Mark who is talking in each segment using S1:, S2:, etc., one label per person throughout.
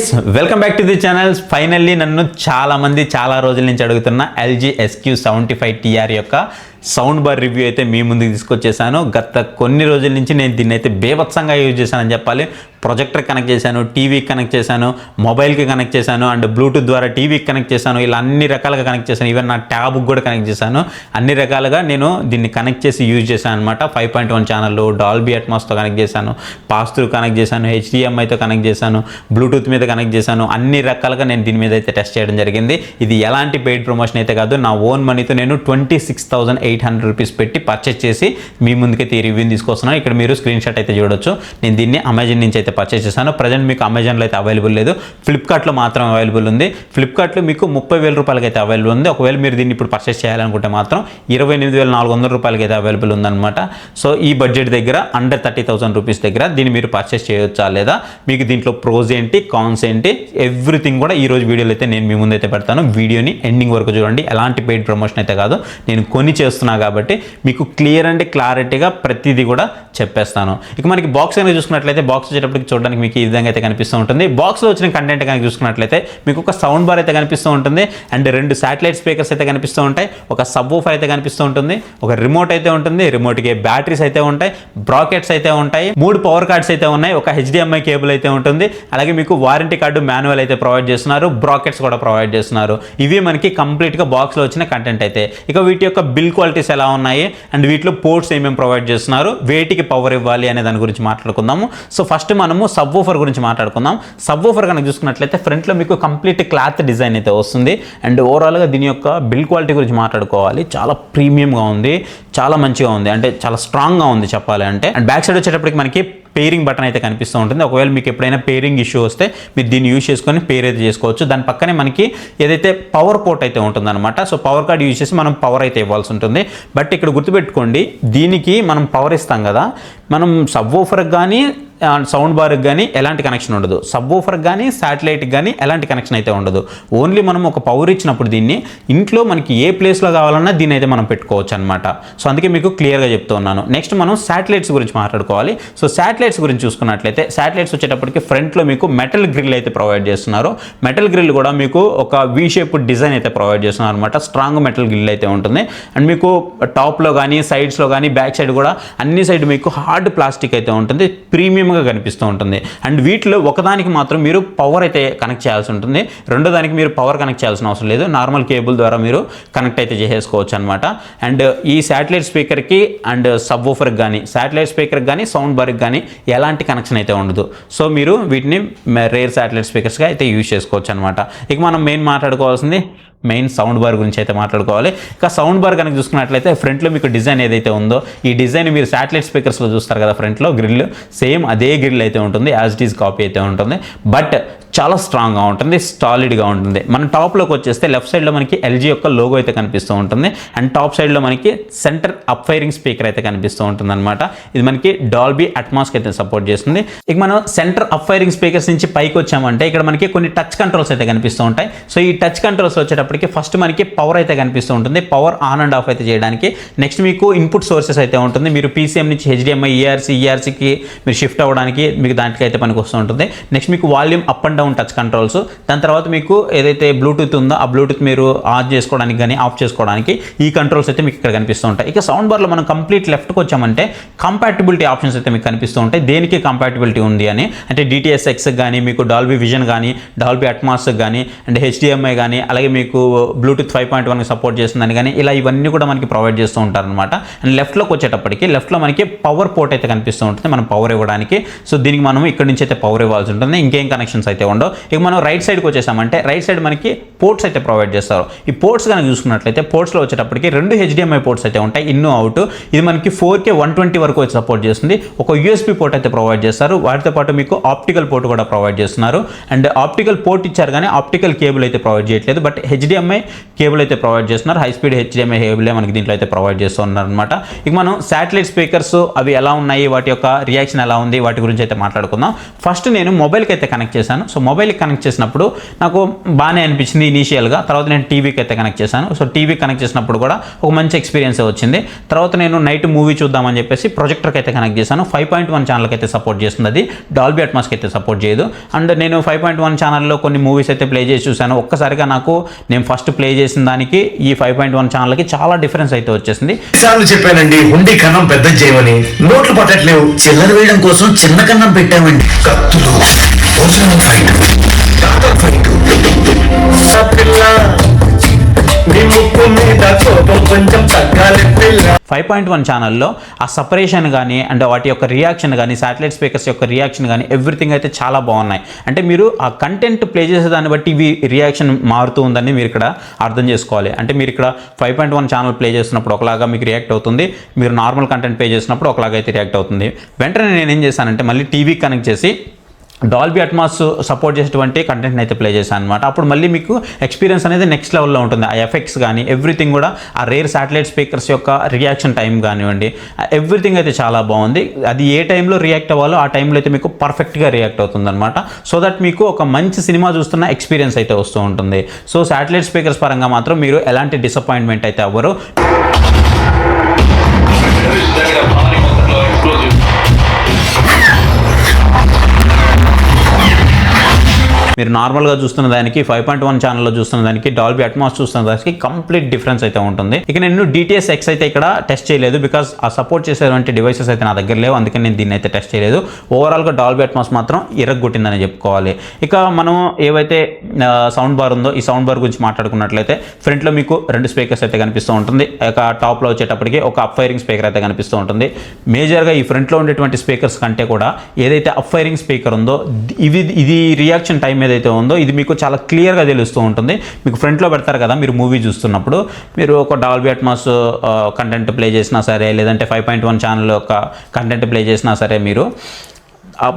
S1: Guys, welcome back to the channel. Finally నన్ను చాలా మంది చాలా రోజుల నుంచి అడుగుతున్న LG SQ75TR యొక్క సౌండ్ బార్ రివ్యూ అయితే మీ ముందుకు తీసుకొచ్చేసాను. గత కొన్ని రోజుల నుంచి నేను దీన్ని అయితే బేభత్సంగా యూజ్ చేశానని చెప్పాలి. ప్రొజెక్టర్ కనెక్ట్ చేశాను, టీవీకి కనెక్ట్ చేశాను, మొబైల్కి కనెక్ట్ చేశాను, అండ్ బ్లూటూత్ ద్వారా టీవీకి కనెక్ట్ చేశాను. ఇలా అన్ని రకాలుగా కనెక్ట్ చేశాను. ఈవెన్ నా ట్యాబ్కి కూడా కనెక్ట్ చేశాను. అన్ని రకాలుగా నేను దీన్ని కనెక్ట్ చేసి యూజ్ చేశాను అనమాట. 5.1 ఛానల్, డాల్బీ అట్మాస్తో కనెక్ట్ చేశాను, పాస్ త్రూ కనెక్ట్ చేశాను, HDMIతో కనెక్ట్ చేశాను, బ్లూటూత్ మీద కనెక్ట్ చేశాను. అన్ని రకాలుగా నేను దీని మీద అయితే టెస్ట్ చేయడం జరిగింది. ఇది ఎలాంటి పెయిడ్ ప్రమోషన్ అయితే కాదు. నా ఓన్ మనీతో నేను 26,800 రూపీస్ పెట్టి పర్చేస్ చేసి మీ ముందుకైతే ఈ రివ్యూని తీసుకొస్తున్నాను. ఇక్కడ మీరు స్క్రీన్ షాట్ అయితే చూడొచ్చు. నేను దీన్ని అమెజాన్ నుంచి అయితే పర్చేస్ చేశాను. ప్రజెంట్ మీకు అమెజాన్లో అయితే అవైలబుల్ లేదు, ఫ్లిప్కార్ట్లో మాత్రం అవైలబుల్ ఉంది. ఫ్లిప్కార్ట్లో మీకు 30,000 రూపాయలకి అయితే అవైలబుల్ ఉంది. ఒకవేళ మీరు దీన్ని ఇప్పుడు పర్చేస్ చేయాలనుకుంటే మాత్రం 28,400 రూపాయలకి అయితే అవైలబుల్ ఉందన్నమాట. సో ఈ బడ్జెట్ దగ్గర అండర్ 30,000 రూపీస్ దగ్గర దీన్ని మీరు పర్చేస్ చేయొచ్చా లేదా, మీకు దీంట్లో ప్రోస్ ఏంటి, కాన్స్ ఏంటి, ఎవ్రీథింగ్ కూడా ఈ రోజు వీడియోలో అయితే నేను మీ ముందు అయితే పెడతాను. వీడియోని ఎండింగ్ వరకు చూడండి. ఎలాంటి పెయిడ్ ప్రమోషన్ అయితే కాదు, నేను కొని చేస్తున్నా కాబట్టి మీకు క్లియర్ అండ్ క్లారిటీగా ప్రతిదీ కూడా చెప్పేస్తాను. ఇక మనకి బాక్స్ అనేది చూసుకున్నట్లయితే బాక్స్ వచ్చేటప్పటికి చూడడానికి మీకు ఈ విధంగా అయితే కనిపిస్తూ ఉంటుంది. బాక్స్లో వచ్చిన కంటెంట్ కనుక చూసుకున్నట్లయితే మీకు ఒక సౌండ్ బార్ అయితే కనిపిస్తూ ఉంటుంది, అండ్ 2 శాటిలైట్ స్పీకర్స్ అయితే కనిపిస్తూ ఉంటాయి, ఒక సబ్ వూఫర్ అయితే కనిపిస్తూ ఉంటుంది, ఒక రిమోట్ అయితే ఉంటుంది, రిమోట్కి బ్యాటరీస్ అయితే ఉంటాయి, బ్రాకెట్స్ అయితే ఉంటాయి, 3 పవర్ కార్డ్స్ అయితే ఉన్నాయి, ఒక HDMI కేబుల్ అయితే ఉంటుంది, అలాగే మీకు వారంటీ కార్డు మాన్యువల్ అయితే ప్రొవైడ్ చేస్తున్నారు, బ్రాకెట్స్ కూడా ప్రొవైడ్ చేస్తున్నారు. ఇవి మనకి కంప్లీట్గా బాక్స్లో వచ్చిన కంటెంట్ అయితే. ఇక వీటి యొక్క బిల్ క్వాలిటీస్ ఎలా ఉన్నాయి అండ్ వీటిలో పోర్ట్స్ ఏమేమి ప్రొవైడ్ చేస్తున్నారు, వేటికి పవర్ ఇవ్వాలి అనే దాని గురించి మాట్లాడుకుందాము. సో ఫస్ట్ మనము సబ్ వూఫర్ గురించి మాట్లాడుకుందాం. సబ్ వూఫర్ కనుక చూసుకున్నట్లయితే ఫ్రంట్లో మీకు కంప్లీట్ క్లాత్ డిజైన్ అయితే వస్తుంది. అండ్ ఓవరాల్గా దీని యొక్క బిల్ క్వాలిటీ గురించి మాట్లాడుకోవాలి. చాలా ప్రీమియంగా ఉంది, చాలా మంచిగా ఉంది, అంటే చాలా స్ట్రాంగ్గా ఉంది చెప్పాలి అంటే. అండ్ బ్యాక్ సైడ్ వచ్చేటప్పటికి మనకి పేరింగ్ బటన్ అయితే కనిపిస్తూ ఉంటుంది. ఒకవేళ మీకు ఎప్పుడైనా పేరింగ్ ఇష్యూ వస్తే మీరు దీన్ని యూజ్ చేసుకొని పేర్ అయితే చేసుకోవచ్చు. దాని పక్కనే మనకి ఏదైతే పవర్ పోర్ట్ అయితే ఉంటుందన్నమాట. సో పవర్ కార్డ్ యూజ్ చేసి మనం పవర్ అయితే ఇవ్వాల్సి ఉంటుంది. బట్ ఇక్కడ గుర్తుపెట్టుకోండి, దీనికి మనం పవర్ ఇస్తాం కదా, మనం సబ్ వూఫర్కి కానీ సౌండ్ బార్కి కానీ ఎలాంటి కనెక్షన్ ఉండదు, సబ్ వూఫర్కి కానీ శాటిలైట్కి కానీ ఎలాంటి కనెక్షన్ అయితే ఉండదు. ఓన్లీ మనం ఒక పవర్ ఇచ్చినప్పుడు దీన్ని ఇంట్లో మనకి ఏ ప్లేస్లో కావాలన్నా దీన్ని అయితే మనం పెట్టుకోవచ్చు అనమాట. సో అందుకే మీకు క్లియర్గా చెప్తూ ఉన్నాను. నెక్స్ట్ మనం శాటిలైట్స్ గురించి మాట్లాడుకోవాలి. సో శాటిలైట్స్ గురించి చూసుకున్నట్లయితే శాటిలైట్స్ వచ్చేటప్పటికి ఫ్రంట్లో మీకు మెటల్ గ్రిల్ అయితే ప్రొవైడ్ చేస్తున్నారు. మెటల్ గ్రిల్ కూడా మీకు ఒక వీ షేప్ డిజైన్ అయితే ప్రొవైడ్ చేస్తున్నారు అనమాట. స్ట్రాంగ్ మెటల్ గ్రిల్ అయితే ఉంటుంది. అండ్ మీకు టాప్లో కానీ సైడ్స్లో కానీ బ్యాక్ సైడ్ కూడా అన్ని సైడ్ మీకు హార్డ్ ప్లాస్టిక్ అయితే ఉంటుంది, ప్రీమియంగా కనిపిస్తూ ఉంటుంది. అండ్ వీటిలో ఒకదానికి మాత్రం మీరు పవర్ అయితే కనెక్ట్ చేయాల్సి ఉంటుంది, రెండో దానికి మీరు పవర్ కనెక్ట్ చేయాల్సిన అవసరం లేదు. నార్మల్ కేబుల్ ద్వారా మీరు కనెక్ట్ అయితే చేసేసుకోవచ్చు అనమాట. అండ్ ఈ శాటిలైట్ స్పీకర్కి అండ్ సబ్ వూఫర్కి కానీ శాటిలైట్ స్పీకర్కి కానీ సౌండ్ బార్కి కానీ ఎలాంటి కనెక్షన్ అయితే ఉండదు. సో మీరు వీటిని రేర్ శాటిలైట్ స్పీకర్స్గా అయితే యూజ్ చేసుకోవచ్చు అనమాట. ఇక మనం మాట్లాడుకోవాల్సింది మెయిన్ సౌండ్ బార్ గురించి అయితే మాట్లాడుకోవాలి. ఇక సౌండ్ బార్ కనుక చూసుకున్నట్లయితే ఫ్రంట్లో మీకు డిజైన్ ఏదైతే ఉందో, ఈ డిజైన్ మీరు శాటిలైట్ స్పీకర్స్లో చూస్తారు కదా, ఫ్రంట్లో గ్రిల్ సేమ్ అదే గ్రిల్ అయితే ఉంటుంది, యాజ్ ఇట్ ఈజ్ కాపీ అయితే ఉంటుంది. బట్ చాలా స్ట్రాంగ్గా ఉంటుంది, సాలిడ్గా ఉంటుంది. మనం టాప్లోకి వచ్చేస్తే లెఫ్ట్ సైడ్లో మనకి LG యొక్క లోగో అయితే కనిపిస్తూ ఉంటుంది. అండ్ టాప్ సైడ్లో మనకి సెంటర్ అప్ ఫైరింగ్ స్పీకర్ అయితే కనిపిస్తూ ఉంటుంది అనమాట. ఇది మనకి డాల్బీ అట్మాస్కి అయితే సపోర్ట్ చేస్తుంది. ఇక మనం సెంటర్ అప్ ఫైరింగ్ స్పీకర్స్ నుంచి పైకి వచ్చామంటే ఇక్కడ మనకి కొన్ని టచ్ కంట్రోల్స్ అయితే కనిపిస్తూ ఉంటాయి. సో ఈ టచ్ కంట్రోల్స్ వచ్చేటప్పటికి ఫస్ట్ మనకి పవర్ అయితే కనిపిస్తూ ఉంటుంది, పవర్ ఆన్ అండ్ ఆఫ్ అయితే చేయడానికి. నెక్స్ట్ మీకు ఇన్పుట్ సోర్సెస్ అయితే ఉంటుంది. మీరు PCM నుంచి HDMI ERCకి మీరు షిఫ్ట్ అవ్వడానికి మీకు దాంట్లో అయితే పనికి వస్తూ ఉంటుంది. నెక్స్ట్ మీకు volume up and down touch controls. దాని తర్వాత మీకు ఏదైతే బ్లూటూత్ ఉందో ఆ బ్లూటూత్ మీరు ఆన్ చేసుకోవడానికి కానీ ఆఫ్ చేసుకోవడానికి ఈ కంట్రోల్స్ అయితే మీకు ఇక్కడ కనిపిస్తూ ఉంటాయి. ఇక సౌండ్ బార్లో మనం కంప్లీట్ లెఫ్ట్కి వచ్చామంటే కంపాటిబిలిటీ ఆప్షన్స్ అయితే మీకు కనిపిస్తూ ఉంటాయి. దేనికి కంపాటిబిలిటీ ఉంది అని అంటే DTS:X కానీ, మీకు డాల్బీ విజన్ కానీ, డాల్బీ అట్మాస్ కానీ, అండ్ HDMI కానీ, అలాగే మీకు బ్లూటూత్ 5.1కి సపోర్ట్ చేస్తుందని కానీ, ఇలా ఇవన్నీ కూడా మనకి ప్రొవైడ్ చేస్తూ ఉంటారనమాట. అండ్ లెఫ్ట్లోకి వచ్చేటప్పటికి లెఫ్ట్లో మనకి పవర్ పోర్ట్ అయితే కనిపిస్తూ ఉంటుంది, మనం పవర్ ఇవ్వడానికి. సో దీనికి మనం ఇక్కడ నుంచి అయితే పవర్ ఇవ్వాల్సి ఉంటుంది, ఇంకేం కనెక్షన్స్ అయితే ఉండవు. ఇక మనం రైట్ సైడ్కి వచ్చేసామంటే రైట్ సైడ్ మనకి పోర్ట్స్ అయితే ప్రొవైడ్ చేస్తారు. ఈ పోర్ట్స్ కనుక చూసుకున్నట్లయితే పోర్ట్స్లో వచ్చేటప్పటికి 2 HDMI పోర్ట్స్ అయితే ఉంటాయి, ఇన్ అవుట్. ఇది మనకి 4K 120 వరకు అయితే సపోర్ట్ చేస్తుంది. ఒక USB పోర్ట్ అయితే ప్రొవైడ్ చేస్తారు, వాటితో పాటు మీకు ఆప్టికల్ పోర్ట్ కూడా ప్రొవైడ్ చేస్తున్నారు. అండ్ ఆప్టికల్ పోర్ట్ ఇచ్చారు కానీ ఆప్టికల్ కేబుల్ అయితే ప్రొవైడ్ చేయట్లేదు. బట్ HDMI కేబుల్ అయితే ప్రొవైడ్ చేస్తున్నారు. హై స్పీడ్ HDMI కేబుల్ మనకి దీంట్లో అయితే ప్రొవైడ్ చేస్తున్నారు అనమాట. ఇక మనం శాటిలైట్ స్పీకర్స్ అవి ఎలా ఉన్నాయి, వాటి యొక్క రియాక్షన్ ఎలా ఉంది, వాటి గురించి అయితే మాట్లాడుకుందాం. ఫస్ట్ నేను మొబైల్కి అయితే కనెక్ట్ చేశాను. సో మొబైల్కి కనెక్ట్ చేసినప్పుడు నాకు బాగానే అనిపించింది ఇనీషియల్గా. తర్వాత నేను టీవీకి అయితే కనెక్ట్ చేశాను. సో టీవీకి కనెక్ట్ చేసినప్పుడు కూడా ఒక మంచి ఎక్స్పీరియన్స్ వచ్చింది. తర్వాత నేను నైట్ మూవీ చూద్దామని చెప్పేసి ప్రొజెక్టర్కి అయితే కనెక్ట్ చేశాను. 5.1 ఛానల్కి అయితే సపోర్ట్ చేస్తుంది. అది డాల్బీ అట్మాస్కి అయితే సపోర్ట్ చేయదు. అండ్ నేను 5.1 ఛానల్లో కొన్ని మూవీస్ అయితే ప్లే చేసి చూశాను. ఒక్కసారిగా నాకు నేను ఫస్ట్ ప్లే చేసిన దానికి ఈ 5.1 ఛానల్కి చాలా డిఫరెన్స్ అయితే వచ్చేసింది.
S2: సార్లు చెప్పానండి, ఉండి కన్నం పెద్ద చేయమని. నోట్లు పట్టట్లేవు, చిల్లర వేయడం కోసం చిన్న కన్నం పెట్టామండి. కత్తులు, భోజనం ఫైట్, డాక్టర్ ఫైట్, పిల్ల మీ ముక్కు మీద కోపం కొంచెం తగ్గాలి పిల్ల.
S1: 5.1 ఛానల్లో ఆ సపరేషన్ కానీ అండ్ వాటి యొక్క రియాక్షన్ కానీ, శాటిలైట్ స్పీకర్స్ యొక్క రియాక్షన్ కానీ ఎవ్రీథింగ్ అయితే చాలా బాగున్నాయి. అంటే మీరు ఆ కంటెంట్ ప్లే చేసే దాన్ని బట్టి ఇవి రియాక్షన్ మారుతూ ఉందని మీరు ఇక్కడ అర్థం చేసుకోవాలి. అంటే మీరు ఇక్కడ 5.1 ఛానల్ ప్లే చేస్తున్నప్పుడు ఒకలాగా మీకు రియాక్ట్ అవుతుంది, మీరు నార్మల్ కంటెంట్ ప్లే చేసినప్పుడు ఒకలాగా అయితే రియాక్ట్ అవుతుంది. వెంటనే నేను ఏం చేశానంటే మళ్ళీ టీవీకి కనెక్ట్ చేసి డాల్బీ అట్మాస్ సపోర్ట్ చేసేటువంటి కంటెంట్ని అయితే ప్లే చేశాను అనమాట. అప్పుడు మళ్ళీ మీకు ఎక్స్పీరియన్స్ అనేది నెక్స్ట్ లెవెల్లో ఉంటుంది. ఆ ఎఫెక్ట్స్ కానీ ఎవ్రీథింగ్ కూడా, ఆ రేర్ శాటిలైట్ స్పీకర్స్ యొక్క రియాక్షన్ టైం కానివ్వండి, ఎవ్రీథింగ్ అయితే చాలా బాగుంది. అది ఏ టైంలో రియాక్ట్ అవ్వాలో ఆ టైంలో అయితే మీకు పర్ఫెక్ట్గా రియాక్ట్ అవుతుంది అనమాట. సో దట్ మీకు ఒక మంచి సినిమా చూస్తున్న ఎక్స్పీరియన్స్ అయితే వస్తూ ఉంటుంది. సో శాటిలైట్ స్పీకర్స్ పరంగా మాత్రం మీరు ఎలాంటి డిసప్పాయింట్మెంట్ అయితే అవ్వరు. మీరు నార్మల్గా చూస్తున్న దానికి 5.1 ఛానల్లో చూస్తున్న దానికి, డాల్బీ అట్మాస్ చూస్తున్న దానికి కంప్లీట్ డిఫరెన్స్ అయితే ఉంటుంది. ఇక నేను DTS X అయితే ఇక్కడ టెస్ట్ చేయలేదు, బికాస్ ఆ సపోర్ట్ చేసేటువంటి డివైసెస్ అయితే నా దగ్గర లేవు, అందుకని నేను దీన్ని అయితే టెస్ట్ చేయలేదు. ఓవరాల్గా డాల్బీ అట్మాస్ మాత్రం ఇరగ్గొట్టిందని చెప్పుకోవాలి. ఇక మనం ఏవైతే సౌండ్ బార్ ఉందో, ఈ సౌండ్ బార్ గురించి మాట్లాడుకున్నట్లయితే ఫ్రంట్లో మీకు 2 స్పీకర్స్ అయితే కనిపిస్తూ ఉంటుంది. ఇక టాప్లో వచ్చేటప్పటికి ఒక అప్ ఫైరింగ్ స్పీకర్ అయితే కనిపిస్తూ ఉంటుంది. మేజర్గా ఈ ఫ్రంట్లో ఉండేటువంటి స్పీకర్స్ కంటే కూడా ఏదైతే అప్ ఫైరింగ్ స్పీకర్ ఉందో ఇది రియాక్షన్ టైం ఏదైతే ఉందో ఇది మీకు చాలా క్లియర్గా తెలుస్తూ ఉంటుంది. మీకు ఫ్రంట్లో పెడతారు కదా మీరు మూవీ చూస్తున్నప్పుడు, మీరు ఒక డాల్బీ అట్మాస్ కంటెంట్ ప్లే చేసినా సరే, లేదంటే 5.1 ఛానల్ యొక్క కంటెంట్ ప్లే చేసినా సరే,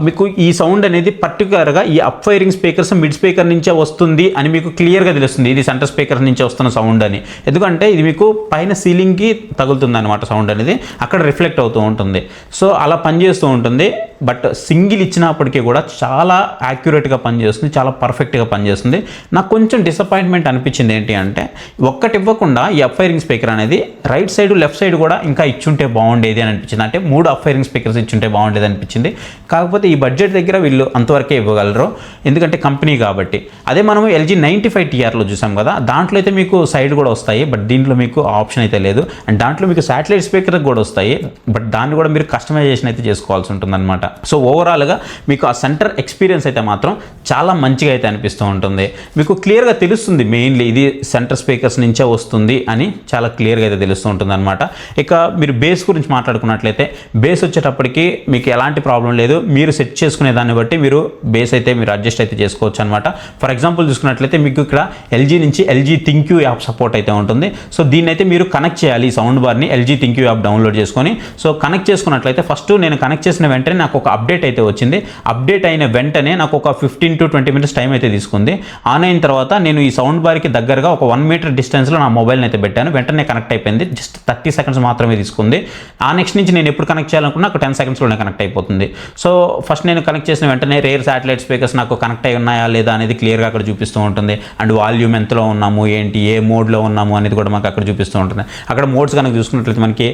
S1: మీకు ఈ సౌండ్ అనేది పర్టికులర్గా ఈ up firing speakers mid speaker నుంచే వస్తుంది అని మీకు క్లియర్గా తెలుస్తుంది. ఇది సెంటర్ స్పీకర్ నుంచి వస్తున్న సౌండ్ అని. ఎందుకంటే ఇది మీకు పైన సీలింగ్కి తగులుతుంది అనమాట సౌండ్ అనేది, అక్కడ రిఫ్లెక్ట్ అవుతూ ఉంటుంది. సో అలా పనిచేస్తూ ఉంటుంది. బట్ సింగిల్ ఇచ్చినప్పటికీ కూడా చాలా యాక్యురేట్గా పనిచేస్తుంది, చాలా పర్ఫెక్ట్గా పనిచేస్తుంది. నాకు కొంచెం డిసప్పాయింట్మెంట్ అనిపించింది ఏంటి అంటే, ఒక్కటి ఇవ్వకుండా ఈ అప్ ఫైరింగ్ స్పీకర్ అనేది రైట్ సైడ్ లెఫ్ట్ సైడ్ కూడా ఇంకా ఇచ్చుంటే బాగుండేది అని అనిపించింది. అంటే 3 అప్ ఫైరింగ్ స్పీకర్స్ ఇచ్చుంటే బాగుండేది అనిపించింది. కాకపోతే ఈ బడ్జెట్ దగ్గర వీళ్ళు అంతవరకే ఇవ్వగలరు, ఎందుకంటే కంపెనీ కాబట్టి. అదే మనం LG 95TRలో చూసాం కదా, దాంట్లో అయితే మీకు సైడ్ కూడా వస్తాయి, బట్ దీంట్లో మీకు ఆప్షన్ అయితే లేదు. అండ్ దాంట్లో మీకు శాటిలైట్ స్పీకర్ కూడా వస్తాయి, బట్ దాన్ని కూడా మీరు కస్టమైజేషన్ అయితే చేసుకోవాల్సి ఉంటుంది అనమాట. సో ఓవరాల్గా మీకు ఆ సెంటర్ ఎక్స్పీరియన్స్ అయితే మాత్రం చాలా మంచిగా అయితే అనిపిస్తూ ఉంటుంది. మీకు క్లియర్గా తెలుస్తుంది మెయిన్లీ ఇది సెంటర్ స్పీకర్స్ నుంచే వస్తుంది అని చాలా క్లియర్గా అయితే తెలుస్తూ ఉంటుంది అనమాట. ఇక మీరు బేస్ గురించి మాట్లాడుకున్నట్లయితే, బేస్ వచ్చేటప్పటికి మీకు ఎలాంటి ప్రాబ్లం లేదు. మీరు సెట్ చేసుకునే దాన్ని బట్టి మీరు బేస్ అయితే మీరు అడ్జస్ట్ అయితే చేసుకోవచ్చు అనమాట. ఫర్ ఎగ్జాంపుల్ చూసుకున్నట్లయితే మీకు ఇక్కడ LG నుంచి LG ThinQ యాప్ సపోర్ట్ అయితే ఉంటుంది. సో దీన్ని అయితే మీరు కనెక్ట్ చేయాలి, ఈ సౌండ్ బార్ని LG ThinQ యాప్ డౌన్లోడ్ చేసుకొని. సో కనెక్ట్ చేసుకున్నట్లయితే ఫస్ట్ నేను కనెక్ట్ చేసిన వెంటనే నాకు ఒక అప్డేట్ అయితే వచ్చింది. అప్డేట్ అయిన వెంటనే నాకు ఒక 15 to 20 minutes టైం అయితే తీసుకుంది. ఆన్ అయిన తర్వాత నేను ఈ సౌండ్ బార్కి దగ్గరగా ఒక 1 meter డిస్టెన్స్లో నా మొబైల్ని అయితే పెట్టాను. వెంటనే కనెక్ట్ అయిపోయింది. జస్ట్ 30 seconds మాత్రమే తీసుకుంది. ఆ నెక్స్ట్ నుంచి నేను ఎప్పుడు కనెక్ట్ చేయాలనుకున్నా ఒక 10 secondsలోనే కనెక్ట్ అయిపోతుంది. సో ఫస్ట్ నేను కనెక్ట్ చేసిన వెంటనే రేర్ శాటిలైట్ స్పీకర్స్ నాకు కనెక్ట్ అయి ఉన్నాయా లేదా అనేది క్లియర్గా అక్కడ చూపిస్తూ ఉంటుంది. అండ్ వాల్యూమ్ ఎంతలో ఉన్నాము, ఏంటి, ఏ మోడ్లో ఉన్నాము అనేది కూడా మాకు అక్కడ చూపిస్తూ ఉంటుంది. అక్కడ మోడ్స్ కనుక చూసుకున్నట్లయితే మనకి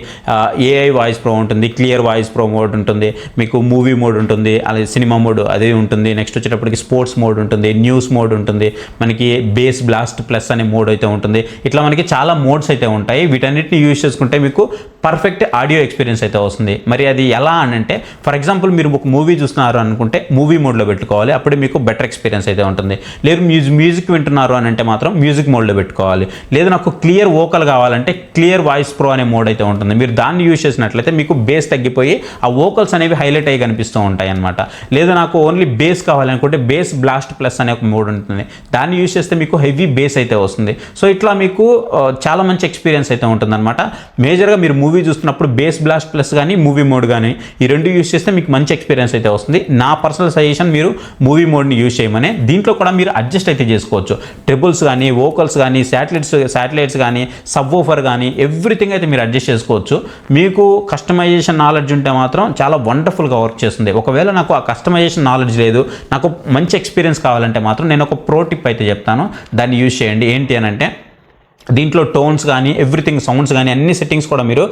S1: AI వాయిస్ ప్రో ఉంటుంది, క్లియర్ వాయిస్ ప్రో మోడ్ ఉంటుంది, మీకు మూవీ మోడ్ ఉంటుంది, అలాగే సినిమా మోడ్ అదే ఉంటుంది. నెక్స్ట్ వచ్చేటప్పటికి స్పోర్ట్స్ మోడ్ ఉంటుంది, న్యూస్ మోడ్ ఉంటుంది, మనకి బేస్ బ్లాస్ట్ ప్లస్ అనే మోడ్ అయితే ఉంటుంది. ఇట్లా మనకి చాలా మోడ్స్ అయితే ఉంటాయి. వీటన్నిటిని యూజ్ చేసుకుంటే మీకు పర్ఫెక్ట్ ఆడియో ఎక్స్పీరియన్స్ అయితే వస్తుంది. మరి అది ఎలా అని అంటే, ఫర్ ఎగ్జాంపుల్ మీరు ఒక మూవీ చూస్తున్నారు అనుకుంటే మూవీ మోడ్లో పెట్టుకోవాలి, అప్పుడే మీకు బెటర్ ఎక్స్పీరియన్స్ అయితే ఉంటుంది. లేదు మ్యూజిక్ వింటున్నారు అని అంటే మాత్రం మ్యూజిక్ మోడ్లో పెట్టుకోవాలి. లేదు నాకు క్లియర్ వోకల్ కావాలంటే క్లియర్ వాయిస్ ప్రో అనే మోడ్ అయితే ఉంటుంది. మీరు దాన్ని యూజ్ చేసినట్లయితే మీకు బేస్ తగ్గిపోయి ఆ వోకల్స్ అనేవి హైలైట్ అయ్యి కనిపిస్తూ ఉంటాయి అనమాట. లేదా నాకు ఓన్లీ బేస్ కావాలనుకుంటే బేస్ బ్లాస్ట్ ప్లస్ అనే ఒక మోడ్ ఉంటుంది, దాన్ని యూజ్ చేస్తే మీకు హెవీ బేస్ అయితే వస్తుంది. సో ఇట్లా మీకు చాలా మంచి ఎక్స్పీరియన్స్ అయితే ఉంటుంది అనమాట. మేజర్గా మీరు మూవీ చూస్తున్నప్పుడు బేస్ బ్లాస్ట్ ప్లస్ కానీ మూవీ మోడ్ కానీ ఈ రెండు యూజ్ చేస్తే మీకు మంచి ఎక్స్పీరియన్స్ ఎక్స్పీరియన్స్ అయితే వస్తుంది. నా పర్సనల్ సజెషన్ మీరు మూవీ మోడ్ని యూజ్ చేయమని. దీంట్లో కూడా మీరు అడ్జస్ట్ అయితే చేసుకోవచ్చు. ట్రిబుల్స్ కానీ, వోకల్స్ కానీ, శాటిలైట్స్ కానీ, సబ్ వూఫర్ కానీ ఎవ్రీథింగ్ అయితే మీరు అడ్జస్ట్ చేసుకోవచ్చు. మీకు కస్టమైజేషన్ నాలెడ్జ్ ఉంటే మాత్రం చాలా వండర్ఫుల్గా వర్క్ చేస్తుంది. ఒకవేళ నాకు ఆ కస్టమైజేషన్ నాలెడ్జ్ లేదు, నాకు మంచి ఎక్స్పీరియన్స్ కావాలంటే మాత్రం నేను ఒక ప్రో టిప్ అయితే చెప్తాను, దాన్ని యూజ్ చేయండి. ఏంటి అని అంటే దీంట్లో టోన్స్ కానీ, ఎవ్రీథింగ్ సౌండ్స్ కానీ అన్ని సెట్టింగ్స్ కూడా మీరు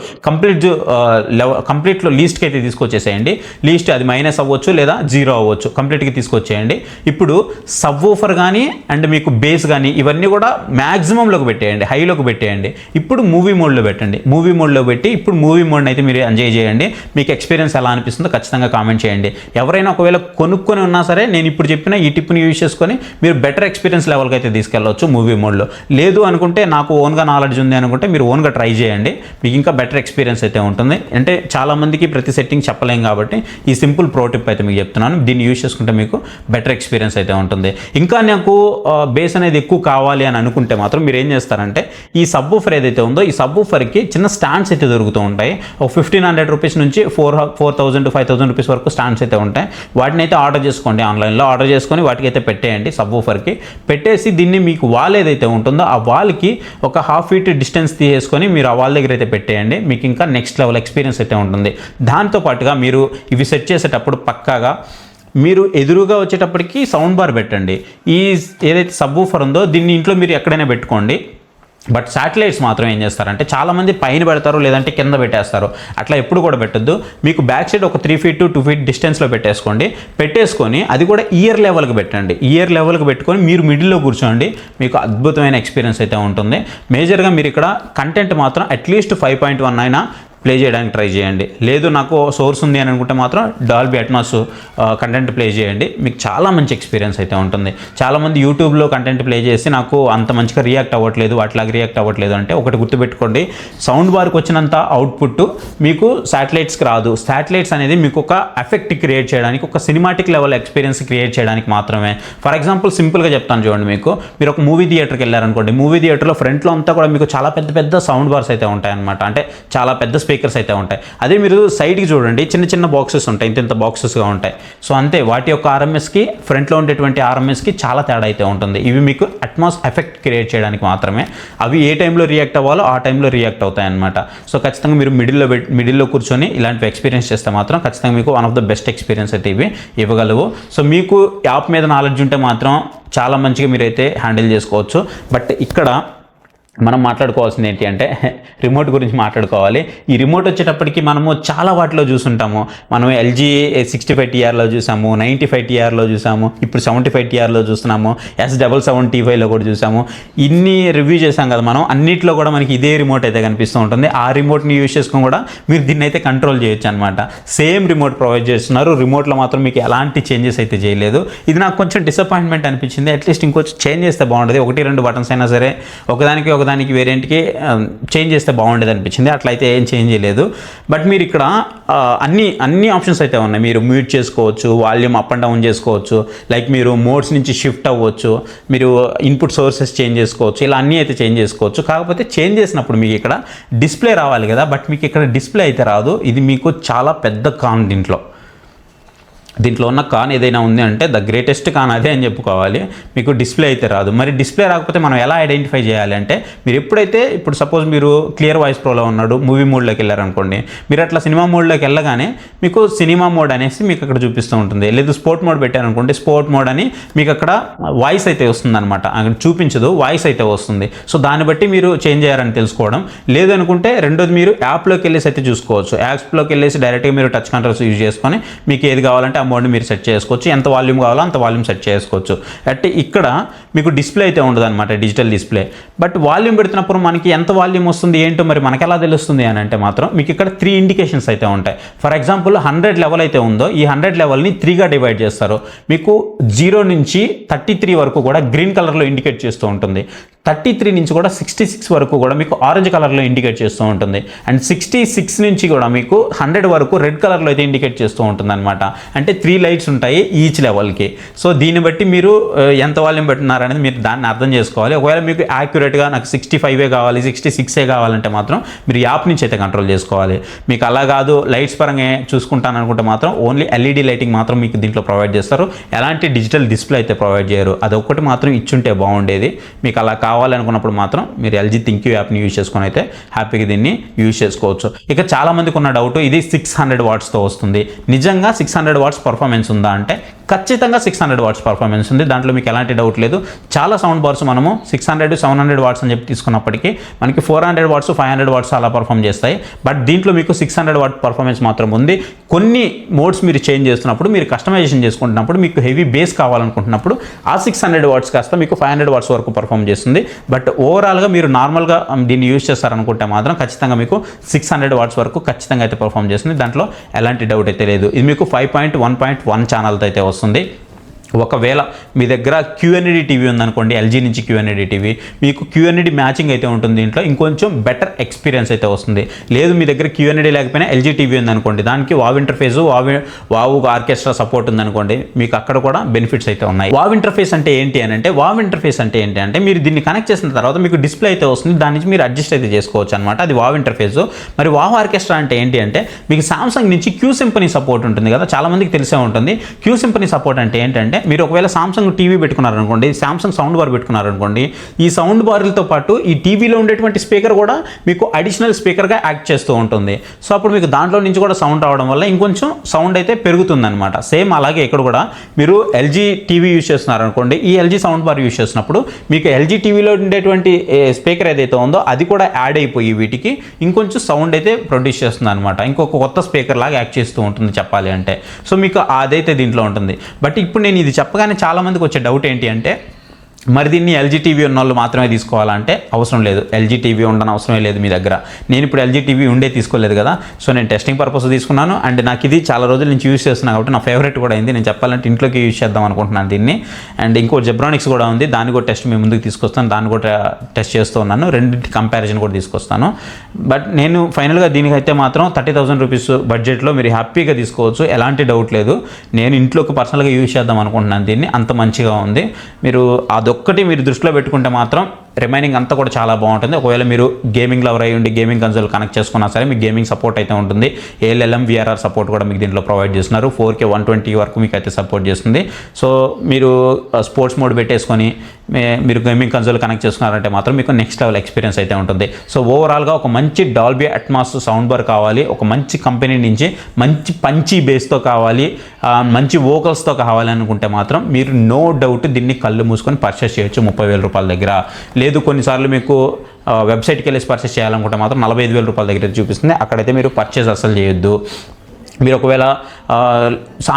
S1: కంప్లీట్లో లీస్ట్కి అయితే తీసుకొచ్చేసేయండి. లీస్ట్ అది మైనస్ అవ్వచ్చు లేదా 0 అవ్వచ్చు, కంప్లీట్గా తీసుకొచ్చేయండి. ఇప్పుడు సబ్ వూఫర్ కానీ అండ్ మీకు బేస్ కానీ ఇవన్నీ కూడా మ్యాక్సిమంలోకి పెట్టేయండి, హైలోకి పెట్టేయండి. ఇప్పుడు మూవీ మోడ్లో పెట్టండి. మూవీ మోడ్లో పెట్టి ఇప్పుడు మూవీ మోడ్ని అయితే మీరు ఎంజాయ్ చేయండి. మీకు ఎక్స్పీరియన్స్ ఎలా అనిపిస్తుందో ఖచ్చితంగా కామెంట్ చేయండి. ఎవరైనా ఒకవేళ కొనుక్కొని ఉన్నా సరే నేను ఇప్పుడు చెప్పిన ఈ టిప్ని యూజ్ చేసుకొని మీరు బెటర్ ఎక్స్పీరియన్స్ లెవెల్కి అయితే తీసుకెళ్ళవచ్చు మూవీ మోడ్లో. లేదు అనుకుంటే నాకు ఓన్గా నాలెడ్జ్ ఉంది అనుకుంటే మీరు ఓన్గా ట్రై చేయండి, మీకు ఇంకా బెటర్ ఎక్స్పీరియన్స్ అయితే ఉంటుంది. అంటే చాలామందికి ప్రతి సెట్టింగ్ చెప్పలేం కాబట్టి ఈ సింపుల్ ప్రో టిప్ అయితే మీకు చెప్తున్నాను. దీన్ని యూజ్ చేసుకుంటే మీకు బెటర్ ఎక్స్పీరియన్స్ అయితే ఉంటుంది. ఇంకా నాకు బేస్ అనేది ఎక్కువ కావాలి అని అనుకుంటే మాత్రం మీరు ఏం చేస్తారంటే ఈ సబ్ వూఫర్ ఏదైతే ఉందో ఈ సబ్ వూఫర్కి చిన్న స్టాండ్స్ అయితే దొరుకుతూ ఉంటాయి. ఒక 1500 రూపీస్ నుంచి 4000 to 5000 రూపీస్ వరకు స్టాండ్స్ అయితే ఉంటాయి. వాటిని అయితే ఆర్డర్ చేసుకోండి, ఆన్లైన్లో ఆర్డర్ చేసుకొని వాటికి అయితే పెట్టేయండి. సబ్ వూఫర్కి పెట్టేసి దీన్ని మీకు వాల్ ఏదైతే ఉంటుందో ఆ వాల్కి ఒక 1/2 feet డిస్టెన్స్ తీసేసుకొని మీరు ఆ వాల్ దగ్గర అయితే పెట్టేయండి. మీకు ఇంకా నెక్స్ట్ లెవెల్ ఎక్స్పీరియన్స్ అయితే ఉంటుంది. దాంతోపాటుగా మీరు ఇవి సెట్ చేసేటప్పుడు పక్కాగా మీరు ఎదురుగా వచ్చేటప్పటికి సౌండ్ బార్ పెట్టండి. ఈ ఏదైతే సబ్ వూఫర్ ఉందో దీన్ని ఇంట్లో మీరు ఎక్కడైనా పెట్టుకోండి. బట్ శాటిలైట్స్ మాత్రం ఏం చేస్తారంటే చాలామంది పైన పెడతారు లేదంటే కింద పెట్టేస్తారు. అట్లా ఎప్పుడు కూడా పెట్టద్దు. మీకు బ్యాక్ సైడ్ ఒక 3 feet to 2 feet డిస్టెన్స్లో పెట్టేసుకొని అది కూడా ఇయర్ లెవెల్కి పెట్టండి. ఇయర్ లెవెల్కి పెట్టుకొని మీరు మిడిల్లో కూర్చోండి. మీకు అద్భుతమైన ఎక్స్పీరియన్స్ అయితే ఉంటుంది. మేజర్గా మీరు ఇక్కడ కంటెంట్ మాత్రం అట్లీస్ట్ 5.1 అయినా ప్లే చేయడానికి ట్రై చేయండి. లేదు నాకు సోర్స్ ఉంది అని అనుకుంటే మాత్రం డాల్బీ అట్మాస్ కంటెంట్ ప్లే చేయండి. మీకు చాలా మంచి ఎక్స్పీరియన్స్ అయితే ఉంటుంది. చాలామంది యూట్యూబ్లో కంటెంట్ ప్లే చేసి నాకు అంత మంచిగా రియాక్ట్ అవ్వట్లేదు, అట్లాగే రియాక్ట్ అవ్వట్లేదు అంటే ఒకటి గుర్తుపెట్టుకోండి, సౌండ్ బార్కి వచ్చినంత అవుట్పుట్ మీకు శాటిలైట్స్కి రాదు. శాటిలైట్స్ అనేది మీకు ఒక ఎఫెక్ట్ క్రియేట్ చేయడానికి, ఒక సినిమాటిక్ లెవెల్ ఎక్స్పీరియన్స్ క్రియేట్ చేయడానికి మాత్రమే. ఫర్ ఎగ్జాంపుల్ సింపుల్గా చెప్తాను చూడండి, మీరు ఒక మూవీ థియేటర్కి వెళ్ళారనుకోండి, మూవీ థియేటర్లో ఫ్రంట్లో అంతా కూడా మీకు చాలా పెద్ద పెద్ద సౌండ్ బార్స్ అయితే ఉంటాయి అనమాట. అంటే చాలా పెద్ద స్పీకర్స్ అయితే ఉంటాయి. అదే మీరు సైడ్కి చూడండి, చిన్న చిన్న బాక్సెస్ ఉంటాయి, ఇంత బాక్సెస్గా ఉంటాయి. సో అంతే, వాటి యొక్క ఆర్ఎంఎస్కి ఫ్రంట్లో ఉండేటువంటి ఆర్ఎంఎస్కి చాలా తేడా అయితే ఉంటుంది. ఇవి మీకు అట్మాస్ ఎఫెక్ట్ క్రియేట్ చేయడానికి మాత్రమే. అవి ఏ టైంలో రియాక్ట్ అవ్వాలో ఆ టైంలో రియాక్ట్ అవుతాయి అనమాట. సో ఖచ్చితంగా మీరు మిడిల్లో కూర్చొని ఇలాంటివి ఎక్స్పీరియన్స్ చేస్తే మాత్రం ఖచ్చితంగా మీకు one of the best experience అయితే ఇవి ఇవ్వగలవు. సో మీకు యాప్ మీద నాలెడ్జ్ ఉంటే మాత్రం చాలా మంచిగా మీరైతే హ్యాండిల్ చేసుకోవచ్చు. బట్ ఇక్కడ మనం మాట్లాడుకోవాల్సింది ఏంటి అంటే రిమోట్ గురించి మాట్లాడుకోవాలి. ఈ రిమోట్ వచ్చేటప్పటికి మనము చాలా వాటిలో చూసుంటాము. మనం ఎల్జీ 65 TRలో చూసాము, 95 TRలో చూసాము, ఇప్పుడు 75 TRలో చూస్తున్నాము, S77 T5లో కూడా చూసాము. ఇన్ని రివ్యూ చేసాం కదా మనం, అన్నిట్లో కూడా మనకి ఇదే రిమోట్ అయితే కనిపిస్తూ ఉంటుంది. ఆ రిమోట్ని యూజ్ చేసుకొని కూడా మీరు దీన్ని అయితే కంట్రోల్ చేయొచ్చు అనమాట. సేమ్ రిమోట్ ప్రొవైడ్ చేస్తున్నారు. రిమోట్లో మాత్రం మీకు ఎలాంటి చేంజెస్ అయితే చేయలేదు. ఇది నాకు కొంచెం డిసప్పాయింట్మెంట్ అనిపించింది. అట్లీస్ట్ ఇంకొంచెం చేంజ్ చేస్తే బాగుంటుంది. 1-2 బటన్స్ అయినా సరే ఒకదానికి వేరేంటికి చేంజ్ చేస్తే బాగుండేది అనిపించింది. అట్లయితే ఏం చేంజ్ చేయలేదు. బట్ మీరు ఇక్కడ అన్ని ఆప్షన్స్ అయితే ఉన్నాయి. మీరు మ్యూట్ చేసుకోవచ్చు, వాల్యూమ్ అప్ అండ్ డౌన్ చేసుకోవచ్చు, లైక్ మీరు మోడ్స్ నుంచి షిఫ్ట్ అవ్వచ్చు, మీరు ఇన్పుట్ సోర్సెస్ చేంజ్ చేసుకోవచ్చు, ఇలా అన్నీ అయితే చేంజ్ చేసుకోవచ్చు. కాకపోతే చేంజ్ చేసినప్పుడు మీకు ఇక్కడ డిస్ప్లే రావాలి కదా, బట్ మీకు ఇక్కడ డిస్ప్లే అయితే రాదు. ఇది మీకు చాలా పెద్ద కాన్. దీంట్లో ఉన్న కాన్ ఏదైనా ఉంది అంటే ద గ్రేటెస్ట్ కాన్ అదే అని చెప్పుకోవాలి. మీకు డిస్ప్లే అయితే రాదు. మరి డిస్ప్లే రాకపోతే మనం ఎలా ఐడెంటిఫై చేయాలి అంటే, మీరు ఎప్పుడైతే ఇప్పుడు సపోజ్ మీరు క్లియర్ వాయిస్ ప్రోలో ఉన్నాడు, మూవీ మోడ్లోకి వెళ్ళారనుకోండి, మీరు అట్లా సినిమా మోడ్లోకి వెళ్ళగానే మీకు సినిమా మోడ్ అనేసి మీకు అక్కడ చూపిస్తూ ఉంటుంది. లేదు స్పోర్ట్ మోడ్ పెట్టారనుకోండి, స్పోర్ట్ మోడ్ అని మీకు అక్కడ వాయిస్ అయితే వస్తుంది అనమాట. అక్కడ చూపించదు, వాయిస్ అయితే వస్తుంది. సో దాన్ని బట్టి మీరు చేంజ్ చేయాలని తెలుసుకోవడం. లేదనుకుంటే రెండోది మీరు యాప్లోకి వెళ్ళేసి అయితే చూసుకోవచ్చు. యాప్లోకి వెళ్ళేసి డైరెక్ట్గా మీరు టచ్ కంట్రోల్స్ యూజ్ చేసుకొని మీకు ఏది కావాలంటే ఆ మోడ్ని మీరు సెట్ చేసుకోవచ్చు. ఎంత వాల్యూమ్ కావాలో అంత వాల్యూమ్ సెట్ చేసుకోవచ్చు. అంటే ఇక్కడ మీకు డిస్ప్లే అయితే ఉండదు అనమాట, డిజిటల్ డిస్ప్లే. బట్ వాల్యూమ్ పెడుతున్నప్పుడు మనకి ఎంత వాల్యూమ్ వస్తుంది ఏంటో మరి మనకు ఎలా తెలుస్తుంది అని అంటే మాత్రం మీకు ఇక్కడ 3 ఇండికేషన్స్ అయితే ఉంటాయి. ఫర్ ఎగ్జాంపుల్ 100 లెవెల్ అయితే ఉందో ఈ 100 లెవెల్ని 3గా డివైడ్ చేస్తారు. మీకు 0 నుంచి 33 వరకు కూడా గ్రీన్ కలర్లో ఇండికేట్ చేస్తూ ఉంటుంది. 33 నుంచి కూడా 66 వరకు కూడా మీకు ఆరెంజ్ కలర్లో ఇండికేట్ చేస్తూ ఉంటుంది. అండ్ 66 నుంచి కూడా మీకు 100 వరకు రెడ్ కలర్లో అయితే ఇండికేట్ చేస్తూ ఉంటుంది అనమాట. అంటే 3 లైట్స్ ఉంటాయి ఈచ్ లెవెల్కి. సో దీన్ని బట్టి మీరు ఎంత వాల్యూమ్ పెట్టున్నారనేది మీరు దాన్ని అర్థం చేసుకోవాలి. ఒకవేళ మీకు యాక్యురేట్గా నాకు 65 కావాలి 66 కావాలంటే మాత్రం మీరు యాప్ నుంచి అయితే కంట్రోల్ చేసుకోవాలి. మీకు అలా కాదు లైట్స్ పరంగా చూసుకుంటాను అనుకుంటే మాత్రం ఓన్లీ ఎల్ఈడి లైటింగ్ మాత్రం మీకు దీంట్లో ప్రొవైడ్ చేస్తారు. ఎలాంటి డిజిటల్ డిస్ప్లే అయితే ప్రొవైడ్ చేయరు. అదొక్కటి మాత్రం ఇచ్చుంటే బాగుండేది. మీకు అలా కావాలనుకున్నప్పుడు మాత్రం మీరు ఎల్జీ థింక్ యూ యాప్ని యూజ్ చేసుకొని అయితే హ్యాపీగా దీన్ని యూజ్ చేసుకోవచ్చు. ఇక చాలా మందికి ఉన్న డౌట్ ఇది 600 వాట్స్తో వస్తుంది. నిజంగా 600 వాట్స్ పర్ఫార్మెన్స్ ఉందా అంటే ఖచ్చితంగా 600 వాట్స్ పర్ఫార్మెన్స్ ఉంది. దాంట్లో మీకు ఎలాంటి డౌట్ లేదు. చాలా సౌండ్ బార్స్ మనము 600 700 వాట్స్ అని చెప్పి తీసుకున్నప్పటికీ మనకి 400 వాట్స్ 500 వాట్స్ అలా పర్ఫామ్ చేస్తాయి. బట్ దీంట్లో మీకు 600 వాట్ పర్ఫార్మెన్స్ మాత్రం ఉంది. కొన్ని మోడ్స్ మీరు చేంజ్ చేస్తున్నప్పుడు మీరు కస్టమైజేషన్ చేసుకుంటున్నప్పుడు మీకు హెవీ బేస్ కావాలనుకుంటున్నప్పుడు ఆ 600 వాట్స్ కాస్త మీకు 500 వాట్స్ వరకు పర్ఫామ్ చేస్తుంది. బట్ ఓవరాల్గా మీరు నార్మల్గా దీన్ని యూజ్ చేస్తారనుకుంటే మాత్రం ఖచ్చితంగా మీకు 600 వాట్స్ వరకు ఖచ్చితంగా అయితే పర్ఫామ్ చేస్తుంది. దాంట్లో ఎలాంటి డౌట్ అయితే లేదు. ఇది మీకు 5.1.1 ఛానల్తో అయితే వస్తుంది. ఒకవేళ మీ దగ్గర QNED టీవీ ఉందనుకోండి, ఎల్జీ నుంచి QNED టీవీ, మీకు QNED మ్యాచింగ్ అయితే ఉంటుంది. దీంట్లో ఇంకొంచెం బెటర్ ఎక్స్పీరియన్స్ అయితే వస్తుంది. లేదు మీ దగ్గర QNED లేకపోయినా ఎల్జీ టీవీ ఉందనుకోండి, దానికి wow interface wow orchestra support ఉందనుకోండి, మీకు అక్కడ కూడా బెనిఫిట్స్ అయితే ఉన్నాయి. వావ్ ఇంటర్ఫేస్ అంటే ఏంటి అని అంటే మీరు దీన్ని కనెక్ట్ చేసిన తర్వాత మీకు డిస్ప్లే అయితే వస్తుంది. దాని నుంచి మీరు అడ్జస్ట్ అయితే చేసుకోవచ్చు అనమాట. అది వావ్ ఇంటర్ఫేస్. మరి వావ్ ఆర్కెస్ట్రా అంటే ఏంటి అంటే మీకు సామ్సంగ్ నుంచి క్యూ సింఫనీ సపోర్ట్ ఉంటుంది కదా, చాలా మందికి తెలిసే ఉంటుంది. క్యూ సింఫనీ సపోర్ట్ అంటే ఏంటంటే మీరు ఒకవేళ సామ్సంగ్ టీవీ పెట్టుకున్నారనుకోండి, సామ్సంగ్ సౌండ్ బార్ పెట్టుకున్నారనుకోండి, ఈ సౌండ్ బార్లతో పాటు ఈ టీవీలో ఉండేటువంటి స్పీకర్ కూడా మీకు అడిషనల్ స్పీకర్గా యాక్ట్ చేస్తూ ఉంటుంది. సో అప్పుడు మీకు దాంట్లో నుంచి కూడా సౌండ్ రావడం వల్ల ఇంకొంచెం సౌండ్ అయితే పెరుగుతుంది అనమాట. సేమ్ అలాగే ఇక్కడ కూడా మీరు ఎల్జీ టీవీ యూజ్ చేస్తున్నారనుకోండి, ఈ ఎల్జీ సౌండ్ బార్ యూజ్ చేసినప్పుడు మీకు ఎల్జీ టీవీలో ఉండేటువంటి స్పీకర్ ఏదైతే ఉందో అది కూడా యాడ్ అయిపోయి వీటికి ఇంకొంచెం సౌండ్ అయితే ప్రొడ్యూస్ చేస్తుంది అనమాట. ఇంకొక కొత్త స్పీకర్ లాగా యాక్ట్ చేస్తూ ఉంటుంది చెప్పాలి అంటే. సో మీకు అదైతే దీంట్లో ఉంటుంది. బట్ ఇప్పుడు నేను ఇది చెప్పగానే చాలా మందికి వచ్చే డౌట్ ఏంటి అంటే మరి దీన్ని ఎల్జీ టీవీ ఉన్న వాళ్ళు మాత్రమే తీసుకోవాలంటే అవసరం లేదు. ఎల్జీ టీవీ ఉండని అవసరమే లేదు మీ దగ్గర. నేను ఇప్పుడు ఎల్జీ టీవీ ఉండే తీసుకోలేదు కదా, సో నేను టెస్టింగ్ పర్పస్ తీసుకున్నాను. అండ్ నాకు ఇది చాలా రోజుల నుంచి యూజ్ చేస్తున్నాను కాబట్టి నా ఫేవరెట్ కూడా అయింది. నేను చెప్పాలంటే ఇంట్లోకి యూజ్ చేద్దాం అనుకుంటున్నాను దీన్ని. అండ్ ఇంకో జెబ్రానిక్స్ కూడా ఉంది, దాన్ని కూడా టెస్ట్ మేము ముందుకు తీసుకొస్తాను. దాన్ని కూడా టెస్ట్ చేస్తూ ఉన్నాను. రెండింటి కంపారిజన్ కూడా తీసుకొస్తాను. బట్ నేను ఫైనల్గా దీనికైతే మాత్రం 30,000 రూపీస్ బడ్జెట్లో మీరు హ్యాపీగా తీసుకోవచ్చు, ఎలాంటి డౌట్ లేదు. నేను ఇంట్లోకి పర్సనల్గా యూజ్ చేద్దాం అనుకుంటున్నాను దీన్ని, అంత మంచిగా ఉంది. మీరు అదొక్కటి మీరు దృష్టిలో పెట్టుకుంటే మాత్రం రిమైనింగ్ అంతా కూడా చాలా బాగుంటుంది. ఒకవేళ మీరు గేమింగ్ లవర్ అయ్యి ఉండి గేమింగ్ కన్సోల్ కనెక్ట్ చేసుకున్నా సరే మీకు గేమింగ్ సపోర్ట్ అయితే ఉంటుంది. ALLM VRR సపోర్ట్ కూడా మీకు దీంట్లో ప్రొవైడ్ చేస్తున్నారు. 4K 120 వరకు మీకు అయితే సపోర్ట్ చేస్తుంది. సో మీరు స్పోర్ట్స్ మోడ్ పెట్టేసుకొని మీరు గేమింగ్ కన్సోల్ కనెక్ట్ చేసుకున్నారంటే మాత్రం మీకు నెక్స్ట్ లెవెల్ ఎక్స్పీరియన్స్ అయితే ఉంటుంది. సో ఓవరాల్గా ఒక మంచి డాల్బీ అట్మాస్ సౌండ్ బార్ కావాలి, ఒక మంచి కంపెనీ నుంచి మంచి పంచీ బేస్తో కావాలి, మంచి వోకల్స్తో కావాలి అనుకుంటే మాత్రం మీరు నో డౌట్ దీన్ని కళ్ళు మూసుకొని పర్చేస్ చేయొచ్చు 30,000 రూపాయల దగ్గర. లేదు కొన్నిసార్లు మీకు వెబ్సైట్కి వెళ్ళేసి పర్చేస్ చేయాలనుకుంటే మాత్రం 45,000 రూపాయల దగ్గర చూపిస్తుంది. అక్కడైతే మీరు పర్చేస్ అసలు చేయొద్దు. మీరు ఒకవేళ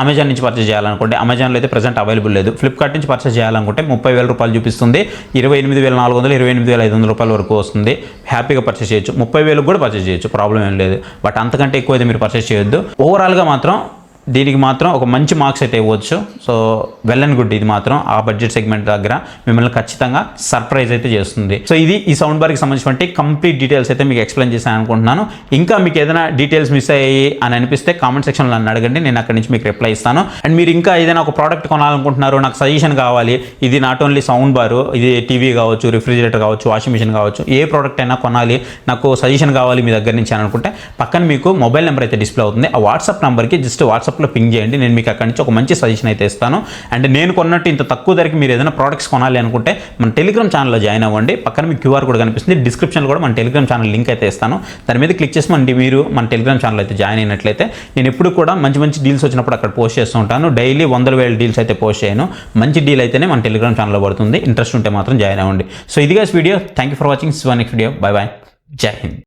S1: అమెజాన్ నుంచి పర్చేస్ చేయాలనుకుంటే అమెజాన్లో అయితే ప్రజెంట్ అవైలబుల్ లేదు. ఫ్లిప్కార్ట్ నుంచి పర్చేస్ చేయాలనుకుంటే 30,000 రూపాయలు చూపిస్తుంది. 28,400 28,500 రూపాయల వరకు వస్తుంది. హ్యాపీగా పర్చేస్ చేయొచ్చు. 30,000 కూడా పర్చేస్ చేయొచ్చు, ప్రాబ్లం ఏం లేదు. బట్ అంతకంటే ఎక్కువ అయితే మీరు పర్చేస్ చేయొద్దు. ఓవరాల్గా మాత్రం దీనికి మాత్రం ఒక మంచి మార్క్స్ అయితే ఇవ్వచ్చు. So well and good. ఇది మాత్రం ఆ బడ్జెట్ సెగ్మెంట్ దగ్గర మిమ్మల్ని ఖచ్చితంగా సర్ప్రైజ్ అయితే చేస్తుంది. సో ఇది ఈ సౌండ్ బార్కి సంబంధించినటువంటి కంప్లీట్ డీటెయిల్స్ అయితే మీకు ఎక్స్ప్లెయిన్ చేశాను అనుకుంటున్నాను. ఇంకా మీకు ఏదైనా డీటెయిల్స్ మిస్ అయ్యి అని అనిపిస్తే కామెంట్ సెక్షన్లో నన్ను అడగండి, నేను అక్కడి నుంచి మీకు రిప్లై ఇస్తాను. అండ్ మీరు ఇంకా ఏదైనా ఒక ప్రోడక్ట్ కొనాలనుకుంటున్నారు, నాకు సజెషన్ కావాలి, ఇది నాట్ ఓన్లీ సౌండ్ బారు, ఇది టీవీ కావచ్చు, రిఫ్రిజిరేటర్ కావచ్చు, వాషింగ్ మిషన్ కావచ్చు, ఏ ప్రోడక్ట్ అయినా కొనాలి, నాకు సజెషన్ కావాలి మీ దగ్గర నుంచి అని అనుకుంటే పక్కన మీకు మొబైల్ నెంబర్ అయితే డిస్ప్లే అవుతుంది. ఆ వాట్సాప్ నెంబర్కి జస్ట్ వాట్సాప్లో పింగ్ చేయండి, నేను మీకు అక్కడి నుంచి ఒక మంచి సజెషన్ అయితే ఇస్తాను. అండ్ నేను కొన్నట్టు ఇంత తక్కువ ధరకి మీరు ఏదైనా ప్రోడక్ట్స్ కొనాలి అనుకుంటే మన టెలిగ్రామ్ ఛానల్లో జాయిన్ అవ్వండి. పక్కన మీకు QR కూడా కనిపిస్తుంది. డిస్క్రిప్షన్లో కూడా మన టెలిగ్రామ్ ఛానల్ లింక్ అయితే ఇస్తాను. దాని మీద క్లిక్ చేసి మీరు మన టెలిగ్రామ్ ఛానల్ అయితే జాయిన్ అయినట్లయితే నేను ఎప్పుడు కూడా మంచి మంచి డీల్స్ వచ్చినప్పుడు అక్కడ పోస్ట్ చేస్తూ ఉంటాను. డైలీ 100,000 డీల్స్ అయితే పోస్ట్ చేయను. మంచి డీల్ అయితేనే మన టెలిగ్రామ్ ఛానల్లో పడుతుంది. ఇంట్రెస్ట్ ఉంటే మాత్రం జాయిన్ అవ్వండి. సో ఇది guys video. Thank you for watching. Next video. By by. జై హింద్.